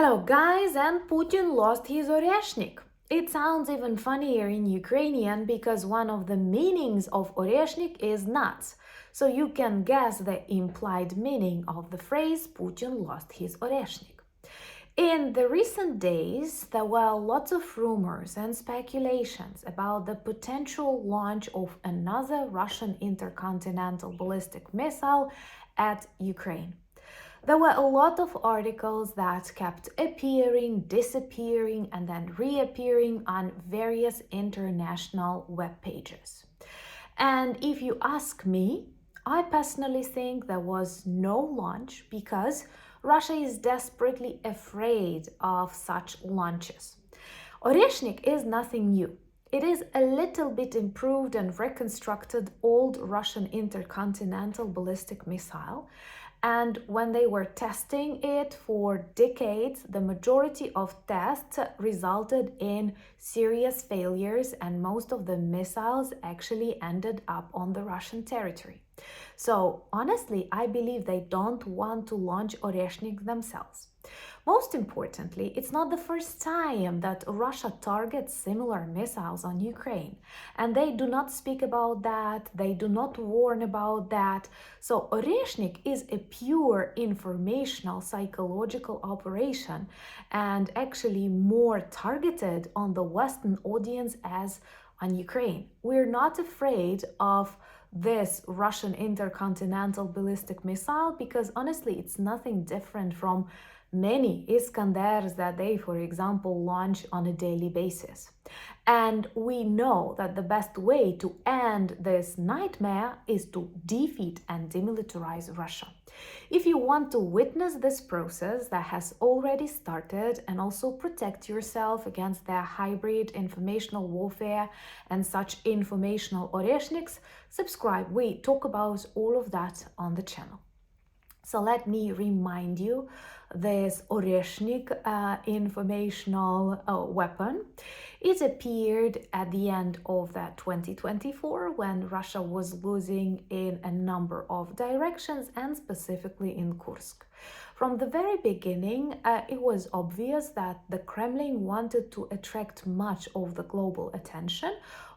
So, guys, and Putin lost his Oreshnik. It sounds even funnier in Ukrainian because one of the meanings of Oreshnik is nuts. So you can guess the implied meaning of the phrase Putin lost his Oreshnik. In the recent days, there were lots of rumors and speculations about the potential launch of another Russian intercontinental ballistic missile at Ukraine. There were a lot of articles that kept appearing, disappearing, and then reappearing on various international web pages. And if you ask me, I personally think there was no launch because Russia is desperately afraid of such launches. Oreshnik is nothing new. It is a little bit improved and reconstructed old Russian intercontinental ballistic missile. And when they were testing it for decades, the majority of tests resulted in serious failures, and most of the missiles actually ended up on the Russian territory. So honestly, I believe they don't want to launch Oreshnik themselves. Most importantly, it's not the first time that Russia targets similar missiles on Ukraine. And they do not speak about that, they do not warn about that. So Oreshnik is a pure informational psychological operation and actually more targeted on the Western audience as on Ukraine. We're not afraid of this Russian intercontinental ballistic missile because honestly, it's nothing different from many Iskanders that they, for example, launch on a daily basis. And we know that the best way to end this nightmare is to defeat and demilitarize Russia. If you want to witness this process that has already started and also protect yourself against their hybrid informational warfare and such informational Oreshniks, subscribe. We talk about all of that on the channel. So let me remind you this Oreshnik informational weapon. It appeared at the end of that 2024 when Russia was losing in a number of directions and specifically in Kursk. From the very beginning, it was obvious that the Kremlin wanted to attract much of the global attention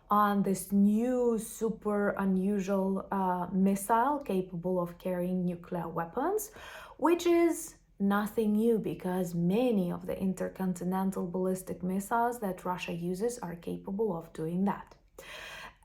on this new super unusual missile capable of carrying nuclear weapons, which is nothing new because many of the intercontinental ballistic missiles that Russia uses are capable of doing that.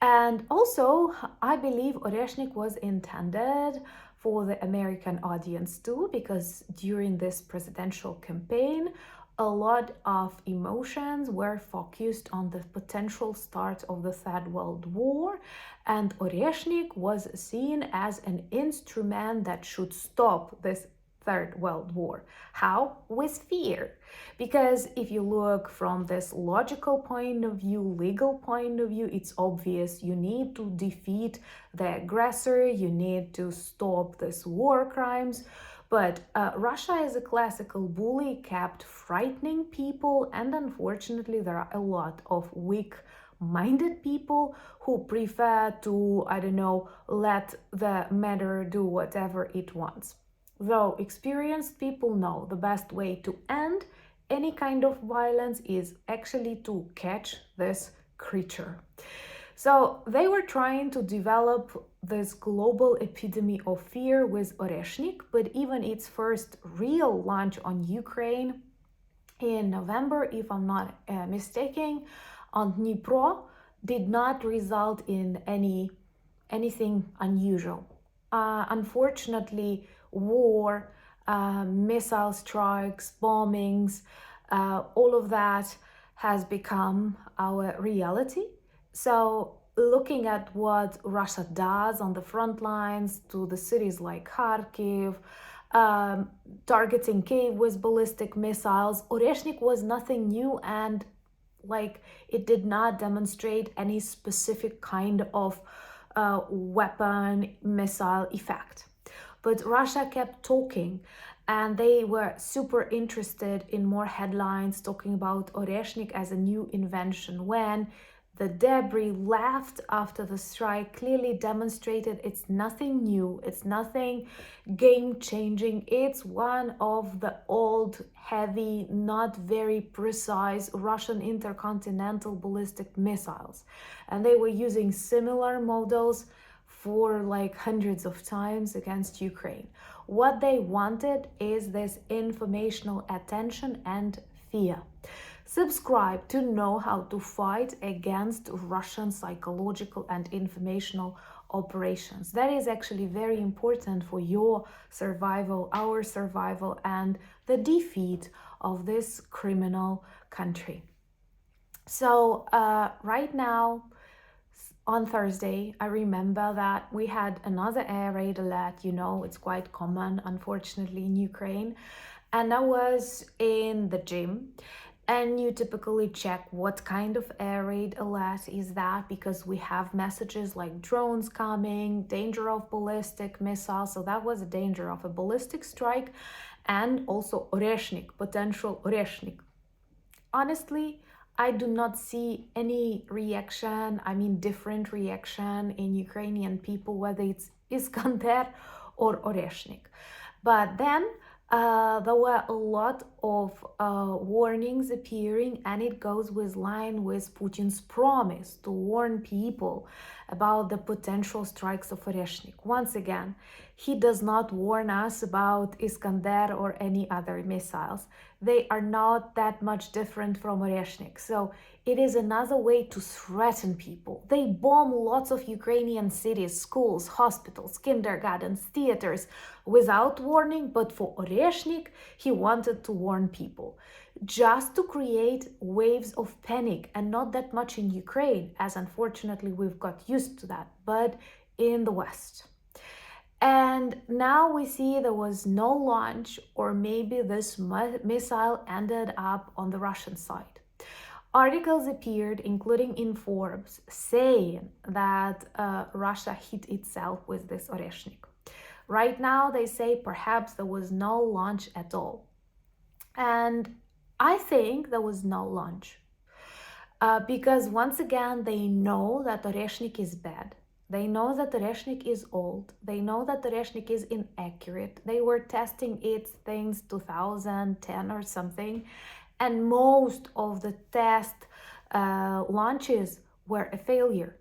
And also, I believe Oreshnik was intended for the American audience too, because during this presidential campaign, a lot of emotions were focused on the potential start of the Third World War, and Oreshnik was seen as an instrument that should stop this Third World War. How? With fear. Because if you look from this logical point of view, legal point of view, it's obvious you need to defeat the aggressor, you need to stop these war crimes. But Russia as a classical bully kept frightening people, and unfortunately there are a lot of weak-minded people who prefer to, let the matter do whatever it wants. Though experienced people know the best way to end any kind of violence is actually to catch this creature. So they were trying to develop this global epidemic of fear with Oreshnik, but even its first real launch on Ukraine in November, if I'm not mistaken, on Dnipro, did not result in anything unusual. Unfortunately, war, missile strikes, bombings, all of that has become our reality. So looking at what Russia does on the front lines to the cities like Kharkiv, targeting Kyiv with ballistic missiles, Oreshnik was nothing new and it did not demonstrate any specific kind of weapon missile effect. But Russia kept talking and they were super interested in more headlines talking about Oreshnik as a new invention when The debris left after the strike clearly demonstrated it's nothing new, it's nothing game-changing. It's one of the old, heavy, not very precise Russian intercontinental ballistic missiles. And they were using similar models for like hundreds of times against Ukraine. What they wanted is this informational attention and fear. Subscribe to know how to fight against Russian psychological and informational operations. That is actually very important for your survival, our survival, and the defeat of this criminal country. So right now, on Thursday, I remember that we had another air raid alert. You know, it's quite common, unfortunately, in Ukraine. And I was in the gym. And you typically check what kind of air raid alert is that, because we have messages like drones coming, danger of ballistic missiles. So that was a danger of a ballistic strike, and also Oreshnik, potential Oreshnik. Honestly, I do not see any reaction, different reaction in Ukrainian people, whether it's Iskander or Oreshnik. But then there were a lot of warnings appearing, and it goes with line with Putin's promise to warn people about the potential strikes of Oreshnik. Once again, he does not warn us about Iskander or any other missiles. They are not that much different from Oreshnik. So it is another way to threaten people. They bomb lots of Ukrainian cities, schools, hospitals, kindergartens, theaters without warning, but for Oreshnik, he wanted to warn people just to create waves of panic, and not that much in Ukraine, as unfortunately we've got used to that, but in the West. And now we see there was no launch, or maybe this missile ended up on the Russian side. Articles appeared, including in Forbes, saying that Russia hit itself with this Oreshnik. Right now, they say perhaps there was no launch at all. And I think there was no launch. Because once again, they know that Oreshnik is bad. They know that Oreshnik is old. They know that Oreshnik is inaccurate. They were testing it since 2010 or something. And most of the test launches were a failure,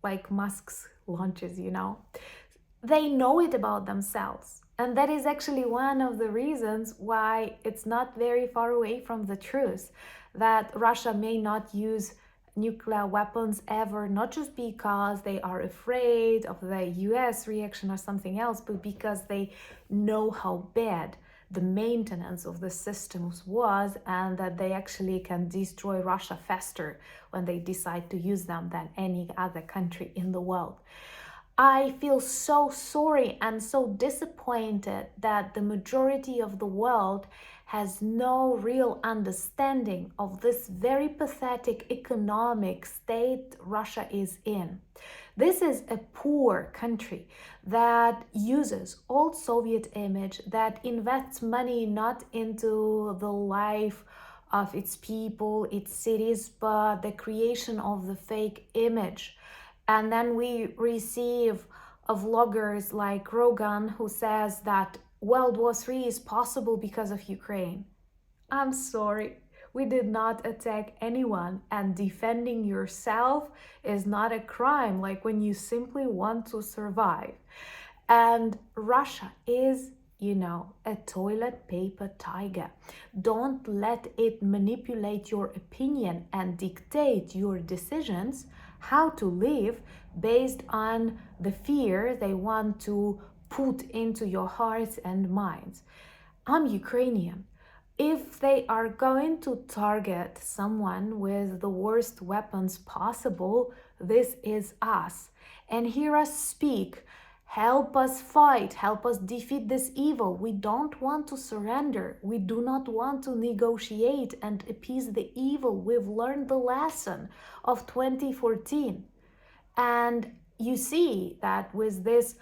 like Musk's launches, you know. They know it about themselves. And that is actually one of the reasons why it's not very far away from the truth that Russia may not use nuclear weapons ever, not just because they are afraid of the US reaction or something else, but because they know how bad the maintenance of the systems was, and that they actually can destroy Russia faster when they decide to use them than any other country in the world. I feel so sorry and so disappointed that the majority of the world has no real understanding of this very pathetic economic state Russia is in. This is a poor country that uses old Soviet image, that invests money not into the life of its people, its cities, but the creation of the fake image. And then we receive vloggers like Rogan, who says that World War III is possible because of Ukraine. I'm sorry, we did not attack anyone, and defending yourself is not a crime, like when you simply want to survive. And Russia is, you know, a toilet paper tiger. Don't let it manipulate your opinion and dictate your decisions how to live based on the fear they want to put into your hearts and minds. I'm Ukrainian. If they are going to target someone with the worst weapons possible, this is us. And hear us speak. Help us fight. Help us defeat this evil. We don't want to surrender. We do not want to negotiate and appease the evil. We've learned the lesson of 2014. And you see that with this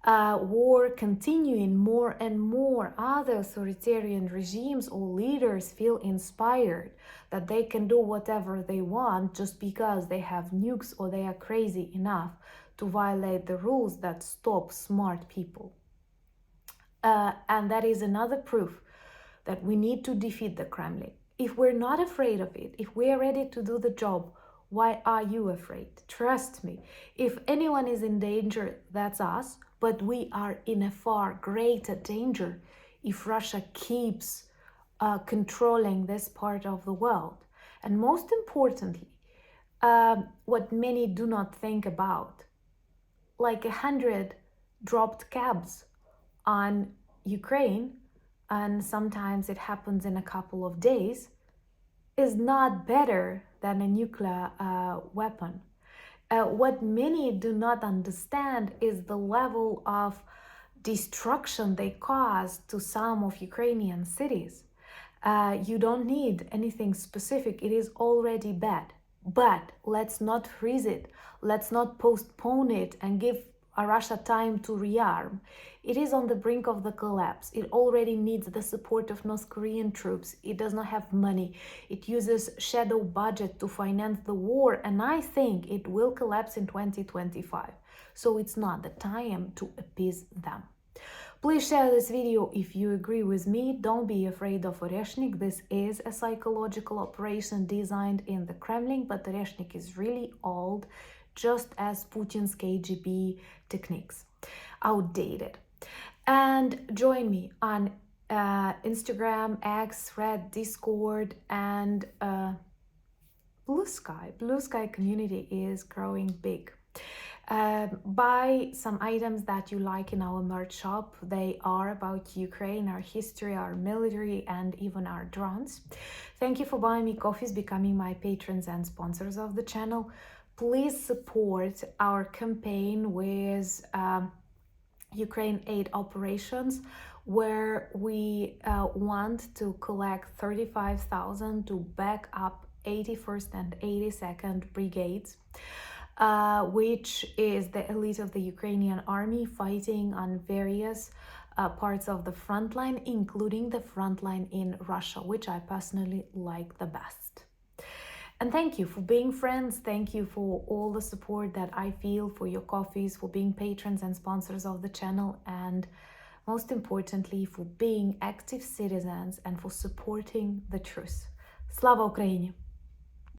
war continuing, more and more other authoritarian regimes or leaders feel inspired that they can do whatever they want just because they have nukes or they are crazy enough to violate the rules that stop smart people. And that is another proof that we need to defeat the Kremlin. If we're not afraid of it, if we are ready to do the job, why are you afraid? Trust me, if anyone is in danger, that's us, but we are in a far greater danger if Russia keeps controlling this part of the world. And most importantly, what many do not think about, like 100 dropped cabs on Ukraine, and sometimes it happens in a couple of days, is not better than a nuclear weapon. What many do not understand is the level of destruction they cause to some of Ukrainian cities. You don't need anything specific, it is already bad. But let's not freeze it, let's not postpone it and give Russia time to rearm. It is on the brink of the collapse. It already needs the support of North Korean troops. It does not have money. It uses shadow budget to finance the war, and I think it will collapse in 2025. So it's not the time to appease them. Please share this video if you agree with me. Don't be afraid of Oreshnik. This is a psychological operation designed in the Kremlin, but Oreshnik is really old, just as Putin's KGB techniques, outdated. And join me on Instagram, X, Thread, Discord, and Blue Sky. Blue Sky community is growing big. Buy some items that you like in our merch shop. They are about Ukraine, our history, our military, and even our drones. Thank you for buying me coffees, becoming my patrons and sponsors of the channel. Please support our campaign with Ukraine aid operations, where we want to collect 35,000 to back up 81st and 82nd brigades, which is the elite of the Ukrainian army fighting on various parts of the front line, including the front line in Russia, which I personally like the best. And thank you for being friends. Thank you for all the support that I feel, for your coffees, for being patrons and sponsors of the channel, and most importantly, for being active citizens and for supporting the truth. Slava Ukraini!